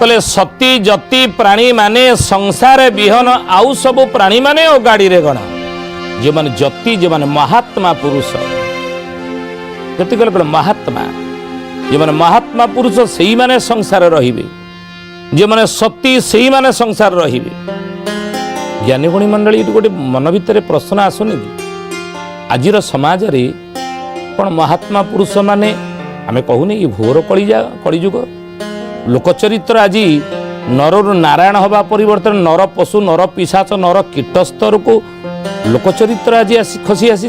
कहले सती जति प्राणी माने संसार विहन आउ सब प्राणी माने ओ गाड़ी रे गण जो माने जति जो माने महात्मा पुरुष जति कहले महात्मा जो माने महात्मा पुरुष सही माने संसार रहिबे जो माने सती सही माने संसार रहिबे। ज्ञानी गुणी मंडली गोटे मन भितर प्रश्न आसुनि कि आजिर समाज रे कौन महात्मा पुरुष माने आमे कहूनी ये घोर कलिजुग लोकचरित्र आज नरु नारायण हवा परिवर्तन नर पशु नर पिशाच नर कीट स्तर को लोकचरित्र आज खसी आसी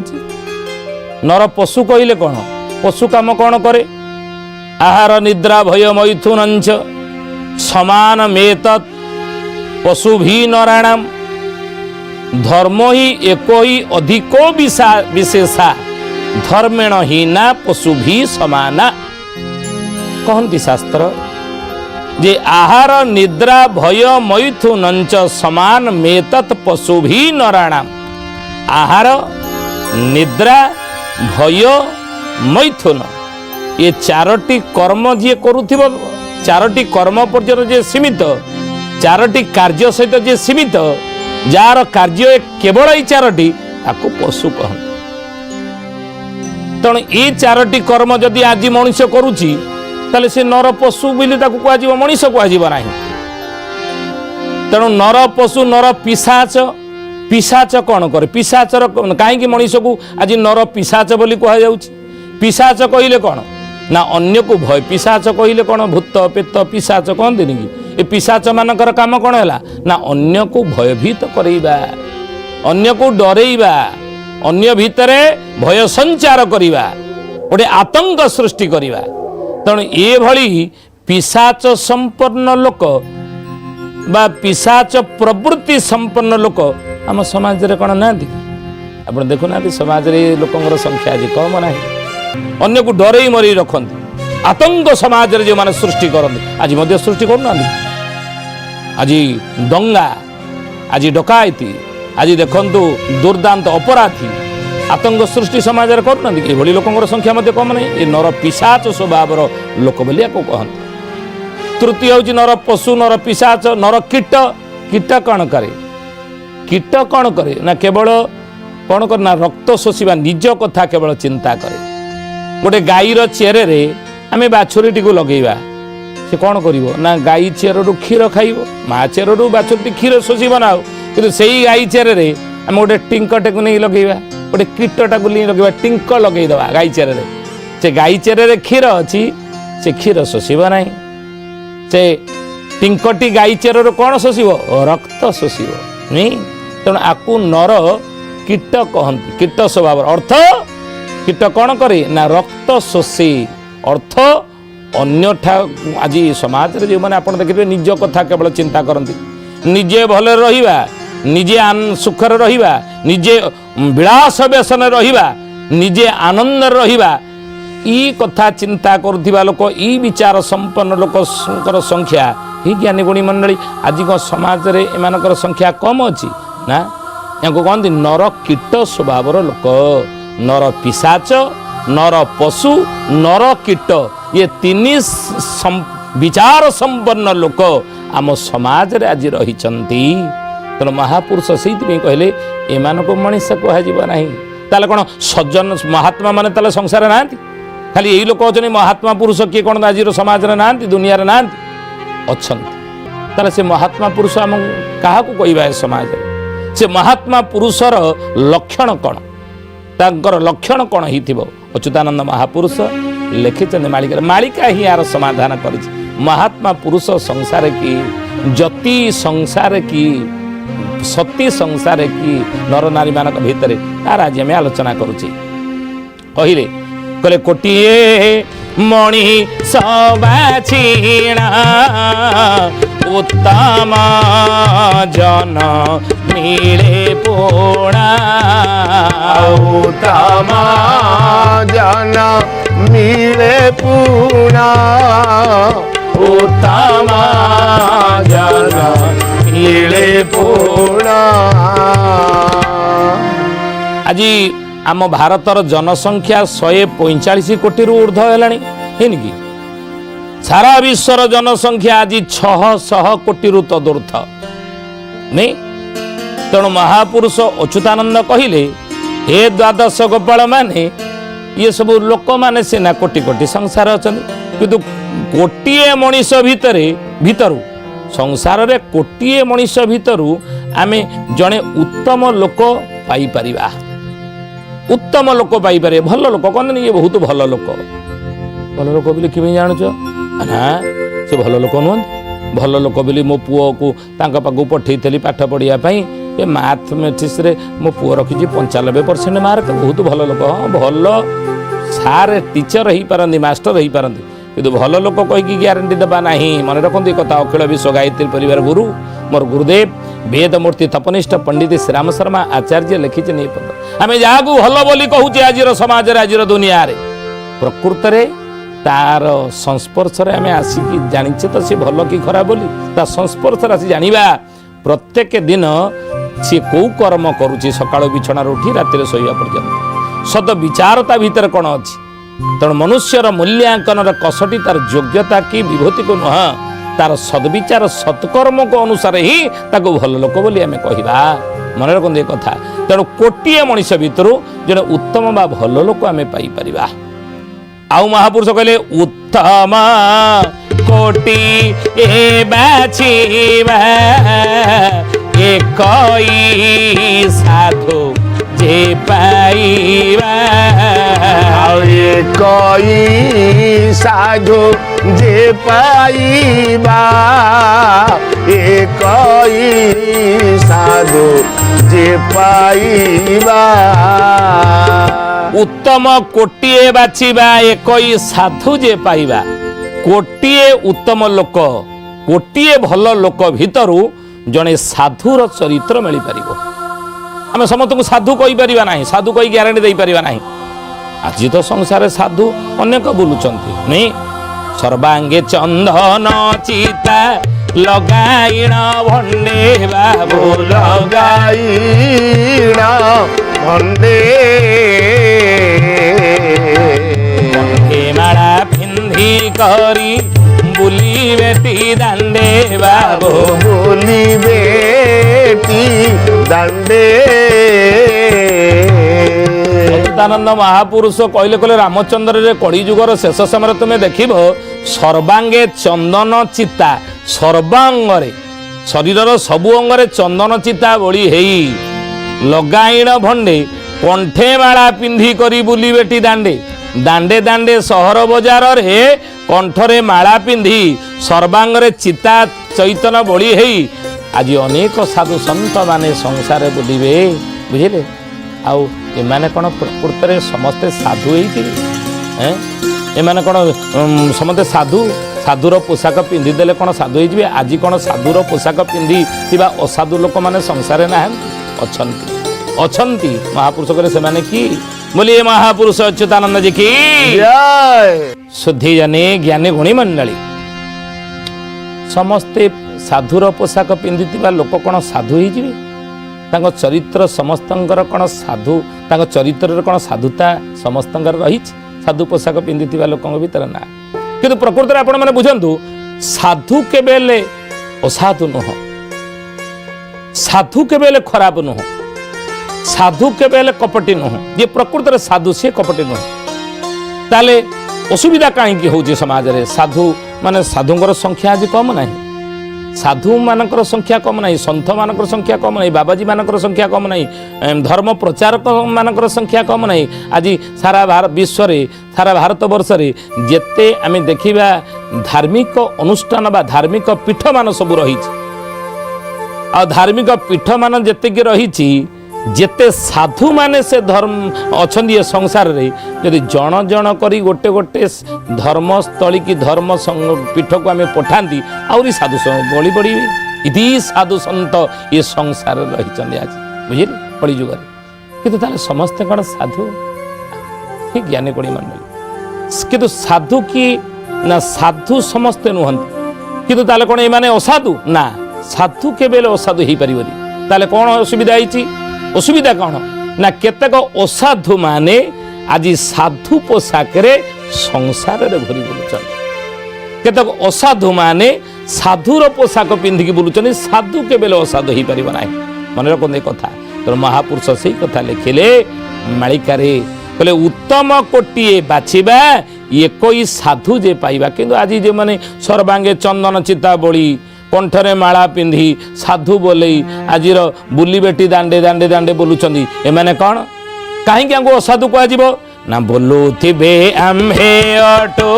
नर पशु कहले कौन पशु काम कौन करे आहार निद्रा भय मैथुन समान मेत पशु भी नारायण धर्म ही एको ही अधिको विशेषा धर्मेण हीना पशु भी समाना कहती शास्त्र जे आहार निद्रा भय मैथुन समान मेतत पशु भी नारायण आहार निद्रा भय मैथुन ये चारोटी कर्म जी करुथिब चारोटी कर्म पर्यंत जे सीमित चारोटी कार्य सहित जे सीमित जार कार्य केवल ये चारोटी ताकू पशु कहते तेणु ये चारोटी कर्म जदि आज मनुष्य करुची ताले से नर पशु बोली ताकू कह मनीष कह ना तेणु नर पशु नर पिशाच पिशाच कौन करे पिशाचर कहीं मनीष को आज नर पिशाच बोली कह पिशाच कहले कौन ना अन्य को भय पिशाच कहले कौन भूत पेत पिशाच कहते कि ये पिशाच मानकर काम कौन है ना अन्य को भयभीत करैबा अन्य को डरेइबा अन्य भितरे भय संचार करिबा गोटे आतंक सृष्टि करिबा तेणु ये भली पिशाच संपन्न लोक बा पिशाच प्रवृत्ति संपन्न लोक आम समाज रे कौन ना आप देखुना समाज रे लोकंर संख्या आज कम ना अन्य को डरई मरी रखते आतंक समाज रे जो माने सृष्टि करते आज मध्य सृष्टि करना आज दंगा आज डकायती आज देखंतु दुर्दांत अपराधी आतंक सृष्टि समाज रे करना ये लोकंर संख्या मध्य कम नहीं ये नर पिशाच स्वभाव लोक बोली कहते। तृतीय हूँ नर पशु नर पिशाच नर कीट कीट कौन करे कीट कौन करे ना केवल कौन कर ना रक्त शोषा निज कथा केवल चिंता करे गोटे गाईर चेरे आम बाछुरी को लगेगा से कौन कर ना गाई चेरु क्षीर खाइब माँ चेरु बाछुरी क्षीर शोषिब ना कि से गाई चेरे आम गोटे टिंकटे को नहीं लगेगा गोटे कीटटा को नहीं लगेगा टिंक लगेदे गाई चेरे से गाई चेरे क्षीर अच्छी से क्षीर शोषिब ना से टिंकटी गाई चेरु कौन शोषिब रक्त शोषिब नहीं तेणु आकु नर कीट कहती कीट स्वभाव अर्थ कीट कौन करे ना रक्त शोषे अर्थ अन्य आज समाज रे जो मैंने आप देखिए निज कथा केवल चिंता करती निजे भले रहिबा निजे सुखर रहिबा निजे विलास व्यसन रहिबा निजे आनंद रहिबा ई कथा चिंता करुवा लोक ई विचार संपन्न लोक संख्या ही ज्ञानी गुणी मंडली आज को समाज रे एमानकर संख्या कम अच्छी ना या कहते नर कीट स्वभाव लोक नर पिशाच नर पशु नर कीट ये तीन विचार संपन्न लोक आम समाज रे आज रही तेणु महापुरुष से कहले एमान को मनीष कहना ताले कौन सज्जन महात्मा माने ताले संसार ना खाली यही लोक अच्छा महात्मा पुरुष किए कौन आज समाज रे ना दुनिया रे ना अच्छा ताले से महात्मा पुरुष आम क्या कहवा समाज से महात्मा पुरुषर लक्षण कौन तांकर लक्षण कौन ही अच्युतानंद महापुरुष लिखिं मालिका मालिका ही यार समाधान कर महात्मा पुरुष संसार की जति संसार की सती संसार की नर नारी मान भितर तार आज आम आलोचना करुचे कहले कहले कोटिए मणि सबाछीणा उत्तम जन मिले पूर्णा उत्तम जन मिले पूर्णा उत्तम जन मिले पूर्णा। आज आम भारतर जनसंख्या 145 कोटी ऊर्ध्व है कि सारा विश्वर जनसंख्या आज 600 कोटी तदूर्थ नहीं। तेणु महापुरुष अच्युतानंद कहले हे द्वादश गोपाल माने ये सब लोक माने सीना कोटी कोटी संसार अच्छा किंतु गोटे मनीष भितरू संसार रे कोटिए मनीष भितरू आमे जड़े उत्तम लोक पाई परिबा। उत्तम लोक पाई पारे भल लोक कहते ये बहुत भल लोक बोली कि जानच ना से भल लोक नुहत भल लोक बोली मो पुओ को पाखु पठेली पाठ पढ़ाई ये मैथमेटिक्स रे मो पुओ रखी 95% मार्क बहुत भल लोक। हाँ भल सार टीचर हो पारती मास्टर हो पारती किंतु भल लोक कहीकि ग्यारंटी देवा ना मन रखते कथा अखिल विश्व गायत्री परिवार गुरु मोर गुरुदेव वेद मूर्ति तपनिष्ठ पंडित श्रीराम शर्मा आचार्य लिखिचे नहीं पद आम जहाँ भल बोली कहूचे आज समाज आज दुनिया रे प्रकृत रे तार संस्पर्श आम आसिकी जाचे तो सी भल कि खराब बोली ता संस्पर्श आसी जाना प्रत्येक दिन सी कौ कर्म करुच्ची सका बिछणार उठी राति शोवा पर्यंत सद विचारता भीतर कौन अच्छी तेणु मनुष्यर मूल्यांकन कसटी तार योग्यता कि विभूति को नुह तार सद्विचार सत्कर्म को अनुसार ही ताको भल लोक बोली आम कहवा मन रखते कथा। तेणु कोटिए मनीष भितर जड़े उत्तम बा भल लोक आम पाई आउ महापुरुष कहले उत्तम कोटि बाछिबा एकई साधु जे पाइबा एकई साधु जे पाइबा एकई साधु जे पाइबा। उत्तम कोटिए बाछिबा एकई साधु जे पाइबा कोटिए उत्तम लोक कोटिए भल लोक भितरू जड़े साधुर चरित्र मिल पार आम समस्त को साधु कहीपर ना साधु कही ग्यारंटी दे पार ना आज तो संसार साधु अनेक बुलुचंती नहीं सर्वांगे चंदन चिता लगाइण भंडे बाबू लगाइण भंडे माला पिंधी करी बुली बेटी दांडे बाबू बुली बेटी दांडे। सच्चिदानंद महापुरुष कहले कहले रामचंद्र रे कड़ी जुगर शेष समय तुम्हें देखिब सर्वांगे चंदन चिता सर्वांगरे शरीर सबु अंगरे चंदन चिता बोली हेई लगाइण भंडे कंठे माला पिंधी करी बुली बेटी दांडे दांडे दांडे सहर बजार रे कंठरे माला पिंधी सर्वांगरे चिता चैतन बोली हेई आज अनेक साधु संत माने संसार बुलिबे बुझिले आउ एमाने कौन प्रकृत में समस्ते साधु होती एमाने कौन समस्ते साधु साधुर पोशाक पिंधिदेले कौन साधु हो आज कौन साधुर पोशाक पिंधि असाधु लोक मैंने संसार ना अच्छी महापुरुष करे से माने की बोलिए महापुरुष अच्युतानंद जी की शुद्धि जने ज्ञानी गुणी मंडली समस्ते साधुर पोशाक पिंधि लोक कौन साधु हो चरित्र समस्तंकर कौन साधु चरित्र कौन साधुता समस्तंकर रही साधु पोशाक पिंधि लोक भीतर ना कि प्रकृत में आपण मैंने बुझंतु साधु केबेले असाधु नुह साधु केबेले खराब नुह साधु केबेले कपटी नुह ये प्रकृत में साधु सी कपटी नुह ताले असुविधा कहीं हूँ समाज में साधु माने साधुंकर संख्या आज कम ना साधु मानकर संख्या कम नहीं सन्थ मानकर संख्या कम नहीं बाबाजी मानकर संख्या कम नहीं धर्म प्रचारक मानकर संख्या कम नहीं आज सारा विश्व सारा भारत वर्ष रे जेते आमे देखिबा धार्मिक अनुष्ठान बा धार्मिक पीठ मान सब रही आ धार्मिक पीठ मान जेते की रही जेते साधु माने से धर्म अच्छी संसार रे यदि जन जन करी गोटे गोटे धर्मस्थली की धर्म पीठ को आम पठाती आहरी साधु बड़ी बड़ी इति साधु संत ये संसार रही आज बुझे कली जुगर किंतु ताले समस्ते कौन साधु ज्ञानी कोड़ी मंडली किंतु साधु की ना साधु समस्ते नुहंती किंतु ताले कौन ये माने असाधु ना साधु केबेल असाधु हो पार ताले कौन असुविधा होती असुविधा कौन ना केतेक असाधु माने आज साधु पोशाक रे संसार रे भरी बुलुचन କେତେକ ଅସାଧୁ ମାନେ ସାଧୁର ପୋଷାକ ପିନ୍ଧିକି ବୁଲୁଛନ୍ତି, ସାଧୁ କେବେ ଅସାଧୁ ହେଇପାରିବ ନାହିଁ। ମନେ ରଖନ୍ତୁ ଏ କଥା। ତେଣୁ ମହାପୁରୁଷ ସେଇ କଥା ଲେଖିଲେ ମାଳିକାରେ, କହିଲେ ଉତ୍ତମ କୋଟିଏ ବାଛିବା ଏକୋଇ ସାଧୁ ଯେ ପାଇବା। କିନ୍ତୁ ଆଜି ଯେଉଁମାନେ ସର୍ବାଙ୍ଗେ ଚନ୍ଦନ ଚିତା ବୋଳି କଣ୍ଠରେ ମାଳା ପିନ୍ଧି ସାଧୁ ବୋଲେଇ ଆଜିର ବୁଲି ବେଟି ଦାଣ୍ଡେ ଦାଣ୍ଡେ ଦାଣ୍ଡେ ବୁଲୁଛନ୍ତି, ଏମାନେ କ'ଣ କାହିଁକି ଆଙ୍କୁ ଅସାଧୁ କୁହାଯିବ? ନା ବୋଲୁଥିବେ ଆମ୍ଭେ ଅଟୋ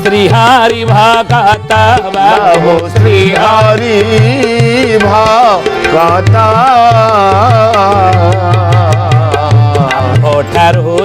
ଶ୍ରୀହାରି ଭାକାତା ବାହୁ ଶ୍ରୀ ହରି ଭକତ ଠାରୁ